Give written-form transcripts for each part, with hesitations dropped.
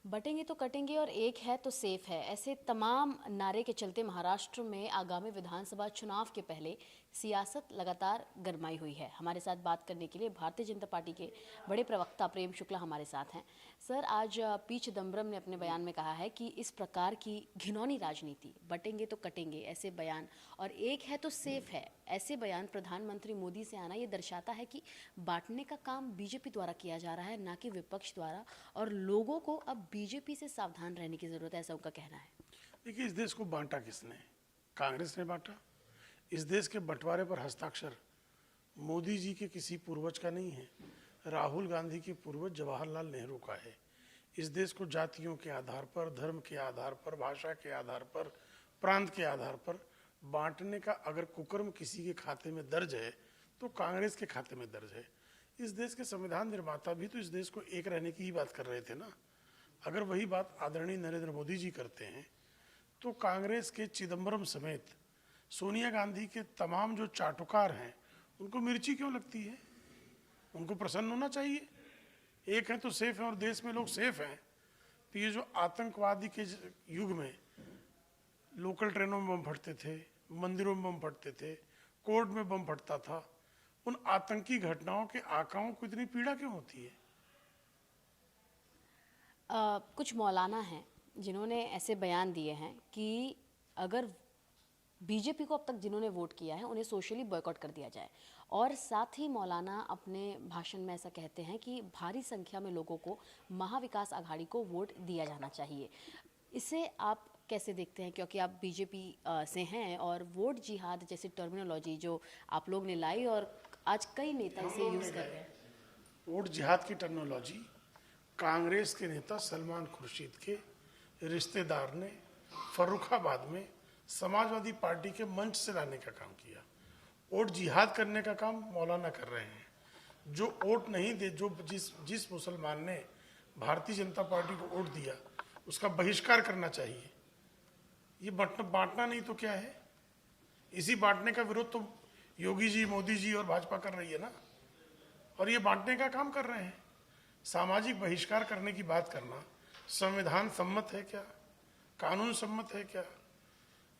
बटेंगे तो कटेंगे और एक है तो सेफ है, ऐसे तमाम नारे के चलते महाराष्ट्र में आगामी विधानसभा चुनाव के पहले सियासत लगातार गरमाई हुई है। हमारे साथ बात करने के लिए भारतीय जनता पार्टी के बड़े प्रवक्ता प्रेम शुक्ला हमारे साथ हैं। सर, आज पी चिदम्बरम ने अपने बयान में कहा है कि इस प्रकार की घिनौनी राजनीति, बटेंगे तो कटेंगे ऐसे बयान और एक है तो सेफ है ऐसे बयान प्रधानमंत्री मोदी से आना, ये दर्शाता है कि बांटने का काम बीजेपी द्वारा किया जा रहा है, ना कि विपक्ष द्वारा, और लोगों को अब बीजेपी से सावधान रहने की जरूरत है, ऐसा उनका कहना है। देखिए, इस देश को बांटा किसने? कांग्रेस ने बांटा। इस देश के बंटवारे पर हस्ताक्षर मोदी जी के किसी पूर्वज का नहीं है, राहुल गांधी के पूर्वज जवाहरलाल नेहरू का है। इस देश को जातियों के आधार पर, धर्म के आधार पर, भाषा के आधार पर, प्रांत के आधार पर बांटने का अगर कुकर्म किसी के खाते में दर्ज है तो कांग्रेस के खाते में दर्ज है। इस देश के संविधान निर्माता भी तो इस देश को एक रहने की ही बात कर रहे थे ना। अगर वही बात आदरणीय नरेंद्र मोदी जी करते हैं तो कांग्रेस के चिदम्बरम समेत सोनिया गांधी के तमाम जो चाटुकार हैं उनको मिर्ची क्यों लगती है? उनको प्रसन्न होना चाहिए। एक है तो सेफ है और देश में लोग सेफ हैं। तो ये जो आतंकवादी के युग में लोकल ट्रेनों में बम फटते थे, मंदिरों में बम फटते थे, कोर्ट में बम फटता था, उन आतंकी घटनाओं के आकाओं को इतनी पीड़ा क्यों होती है? कुछ मौलाना हैं जिन्होंने ऐसे बयान दिए हैं कि अगर बीजेपी को अब तक जिन्होंने वोट किया है उन्हें सोशली बॉयकॉट कर दिया जाए, और साथ ही मौलाना अपने भाषण में ऐसा कहते हैं कि भारी संख्या में लोगों को महाविकास आघाड़ी को वोट दिया जाना चाहिए। इसे आप कैसे देखते हैं, क्योंकि आप बीजेपी से हैं और वोट जिहाद जैसी टर्मिनोलॉजी जो आप लोग ने लाई और आज कई नेता इसे यूज़ कर रहे हैं। वोट जिहाद की टर्मिनोलॉजी कांग्रेस के नेता सलमान खुर्शीद के रिश्तेदार ने फर्रुखाबाद में समाजवादी पार्टी के मंच से लाने का काम किया। वोट जिहाद करने का काम मौलाना कर रहे हैं। जो वोट नहीं दे, जो जिस मुसलमान ने भारतीय जनता पार्टी को वोट दिया उसका बहिष्कार करना चाहिए। ये बांटना नहीं तो क्या है? इसी बांटने का विरोध तो योगी जी, मोदी जी और भाजपा कर रही है ना, और ये बांटने का काम कर रहे हैं। सामाजिक बहिष्कार करने की बात करना संविधान सम्मत है क्या? कानून सम्मत है क्या?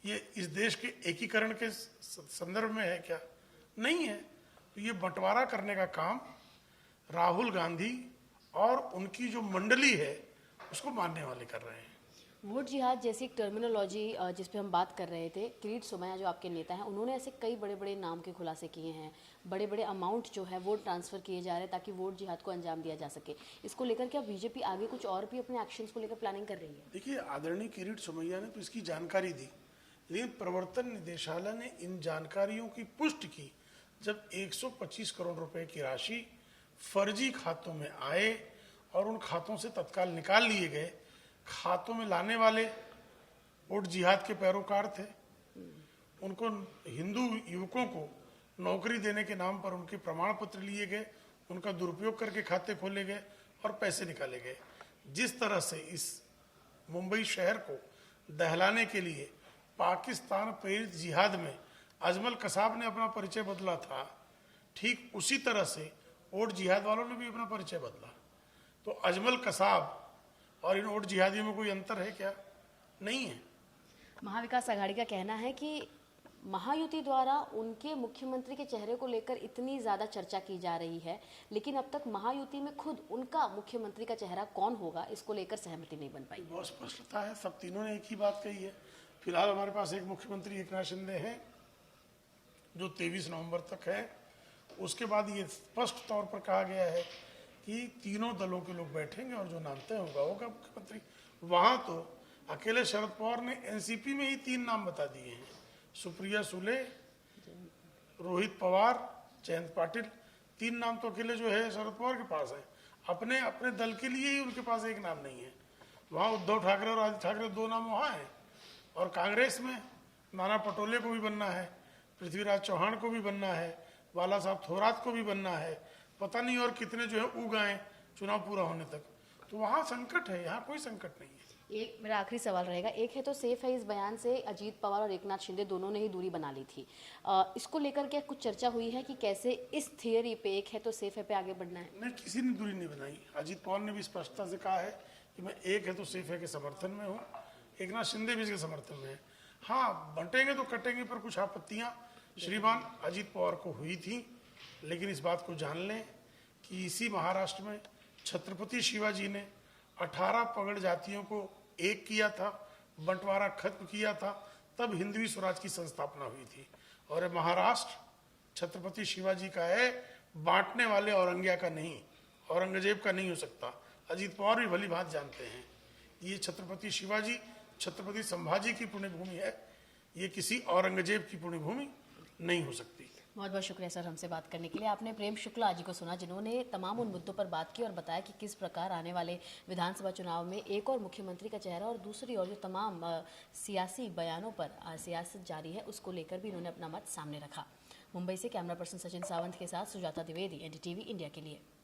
ये इस देश के एकीकरण के संदर्भ में है क्या? नहीं है। तो ये बंटवारा करने का काम राहुल गांधी और उनकी जो मंडली है उसको मानने वाले कर रहे हैं। वोट जिहाद जैसी एक टर्मिनोलॉजी जिस पे हम बात कर रहे थे, किरीट सोमैया जो आपके नेता हैं उन्होंने ऐसे कई बड़े बड़े नाम के खुलासे किए हैं, बड़े बड़े अमाउंट जो है वोट ट्रांसफ़र किए जा रहे हैं ताकि वोट जिहाद को अंजाम दिया जा सके। इसको लेकर क्या बीजेपी आगे कुछ और भी अपने एक्शंस को लेकर प्लानिंग कर रही है? देखिए, आदरणीय किरीट सोमैया ने तो इसकी जानकारी दी, लेकिन प्रवर्तन निदेशालय ने इन जानकारियों की पुष्टि की जब 125 करोड़ रुपए की राशि फर्जी खातों में आए और उन खातों से तत्काल निकाल लिए गए। खातों में लाने वाले वोट जिहाद के पैरोकार थे। उनको हिंदू युवकों को नौकरी देने के नाम पर उनके प्रमाण पत्र लिए गए, उनका दुरुपयोग करके खाते खोले गए और पैसे निकाले गए। जिस तरह से इस मुंबई शहर को दहलाने के लिए पाकिस्तान प्रेरित जिहाद में अजमल कसाब ने अपना परिचय बदला था, ठीक उसी तरह से वोट जिहाद वालों ने भी अपना परिचय बदला। तो अजमल कसाब और इन वोट जिहादियों में कोई अंतर है क्या? नहीं है। महाविकास आघाड़ी का कहना है कि महायुति द्वारा उनके मुख्यमंत्री के चेहरे को लेकर इतनी ज़्यादा चर्चा की जा रही है, लेकिन अब तक महायुति में खुद उनका मुख्यमंत्री का चेहरा कौन होगा इसको लेकर सहमति नहीं बन पाई। बहुत स्पष्टता है, सब तीनों ने एक ही बात कही है। फिलहाल हमारे पास एक मुख्यमंत्री एकनाथ शिंदे हैं जो 23 नवंबर तक है। उसके बाद ये स्पष्ट तौर पर कहा गया है कि तीनों दलों के लोग बैठेंगे और जो नाम तय होगा मुख्यमंत्री। वहाँ तो अकेले शरद पवार ने एनसीपी में ही 3 नाम बता दिए हैं, सुप्रिया सुले, रोहित पवार, जयंत पाटिल। 3 नाम तो अकेले जो है शरद पवार के पास है। अपने अपने दल के लिए ही उनके पास एक नाम नहीं है। वहाँ उद्धव ठाकरे और आदित्य ठाकरे 2 नाम वहाँ हैं। और कांग्रेस में नाना पटोले को भी बनना है, पृथ्वीराज चौहान को भी बनना है, बाला साहब थोरात को भी बनना है, पता नहीं और कितने जो है उग आए चुनाव पूरा होने तक। तो वहाँ संकट है, यहाँ कोई संकट नहीं है। एक मेरा आखिरी सवाल रहेगा, एक है तो सेफ है, इस बयान से अजीत पवार और एकनाथ शिंदे दोनों ने ही दूरी बना ली थी। इसको लेकर क्या कुछ चर्चा हुई है कि कैसे इस थियरी पे, एक है तो सेफ है पे आगे बढ़ना है? नहीं, किसी ने दूरी नहीं बनाई। अजीत पवार ने भी स्पष्टता से कहा है कि मैं एक है तो सेफ है के समर्थन में हूँ, एक नाथ शिंदे भी इसके समर्थन में है। हाँ, बंटेंगे तो कटेंगे पर कुछ आपत्तियां श्रीमान अजीत पवार को हुई थी, लेकिन इस बात को जान लें कि इसी महाराष्ट्र में छत्रपति शिवाजी ने 18 पगड़ जातियों को एक किया था, बंटवारा खत्म किया था, तब हिंदवी स्वराज की संस्थापना हुई थी। और ये महाराष्ट्र छत्रपति शिवाजी का है, बांटने वाले औरंगिया का नहीं, औरंगजेब का नहीं हो सकता। अजीत पवार भी भली बात जानते हैं, ये छत्रपति शिवाजी, छत्रपति संभाजी की पुण्यभूमि है, ये किसी औरंगजेब की पुण्यभूमि नहीं हो सकती। बहुत बहुत शुक्रिया सर हमसे बात करने के लिए। आपने प्रेम शुक्ला जी को सुना, जिन्होंने तमाम उन मुद्दों पर बात की और बताया कि किस प्रकार आने वाले विधानसभा चुनाव में एक और मुख्यमंत्री का चेहरा और दूसरी ओर जो तमाम सियासी बयानों पर सियासत जारी है, उसको लेकर भी उन्होंने अपना मत सामने रखा। मुंबई से कैमरा पर्सन सचिन सावंत के साथ सुजाता द्विवेदी, एनडीटीवी इंडिया के लिए।